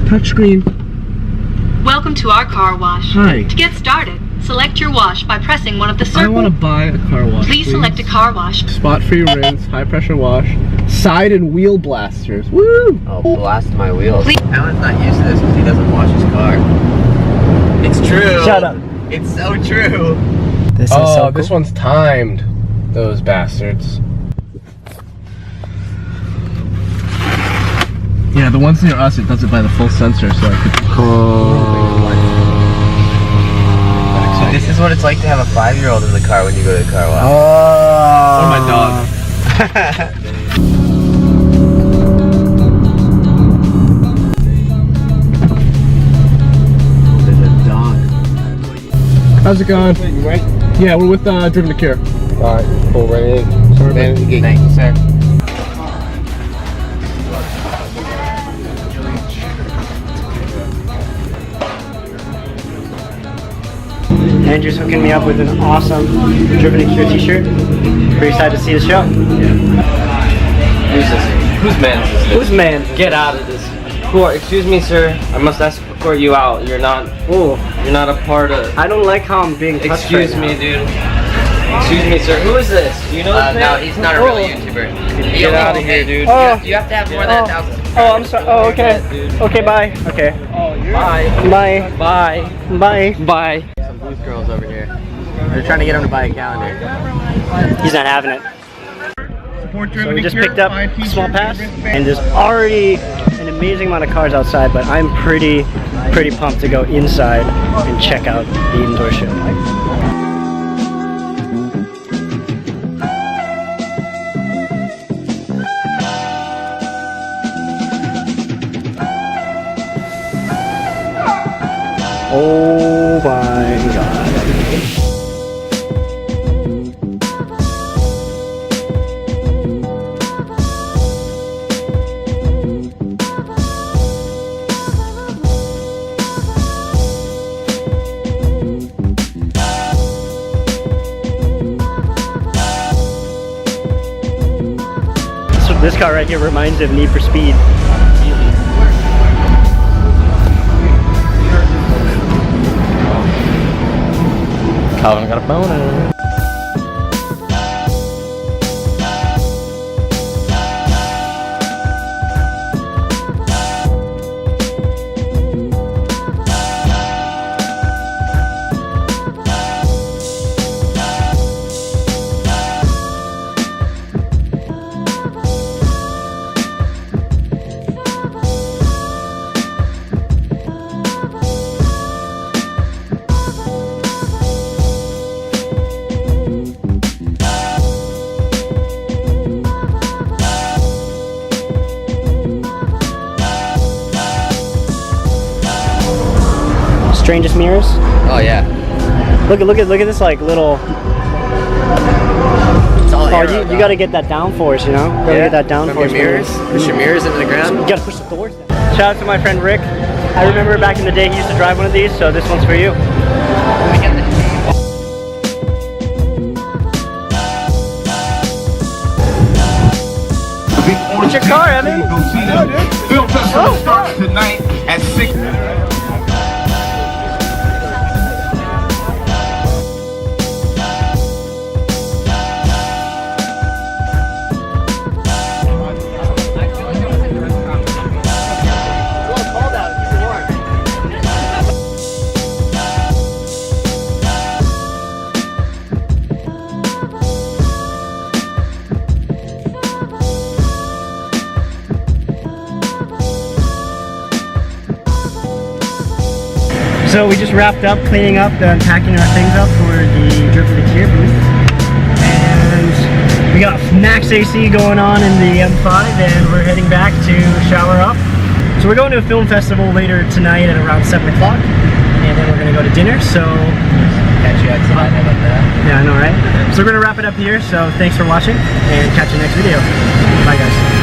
Touchscreen. Welcome to our car wash. Hi. To get started, select your wash by pressing one of the circles. I want to buy a car wash. Please select a car wash. Spot-free rinse, high-pressure wash, side and wheel blasters. Woo! Oh, blast my wheels. Alan's not used to this because he doesn't wash his car. It's true. Shut up. It's so true. This is so cool. This one's timed. Those bastards. Yeah, the ones near us, it does it by the full sensor, so I could. So this is what it's like to have a 5-year-old in the car when you go to the car wash. Oh. Or my dog. There's a dog. How's it going? You right? Yeah, we're with Driven to Cure. Alright, pull right in. Sorry, Thank you, sir. Andrew's hooking me up with an awesome Driven to Cure t-shirt. Pretty excited to see the show. Who's this? Whose man is this? Whose man? Get out of this. Who are, excuse me, sir. I must escort you out. You're not. Oh, You're not a part of. I don't like how I'm being touched Excuse right me, now. dude. Excuse me, sir. Who is this? Do you know this man? No, he's not a real YouTuber. Get out of here, dude. Oh. You have to have more than 1,000 subscribers. Oh, I'm sorry. Oh, okay. Okay, bye. Okay. Bye. Bye. Bye. Bye. Bye. Some booth girls over here. They're trying to get him to buy a calendar. He's not having it. So we just picked up a small pass, and there's already an amazing amount of cars outside, but I'm pretty pumped to go inside and check out the indoor show. Oh my god. This car right here reminds me of Need for Speed. Calvin got a boner. Strangest mirrors. Oh yeah. Look at this like little. It's all Oh, aero, you gotta get that downforce, you know. Gotta get that downforce. From your mirrors. Push your mirrors into the ground. You gotta push the doors down. Shout out to my friend Rick. I remember back in the day he used to drive one of these, so this one's for you. It's your car, Evan. Film festival starts tonight at 6. So we just wrapped up cleaning up and packing our things up for the Driven to Cure booth. And we got max AC going on in the M5 and we're heading back to shower up. So we're going to a film festival later tonight at around 7 o'clock. And then we're going to go to dinner, so... Catch you outside, how about that? Yeah, I know, right? So we're going to wrap it up here, so thanks for watching and catch you next video. Bye guys.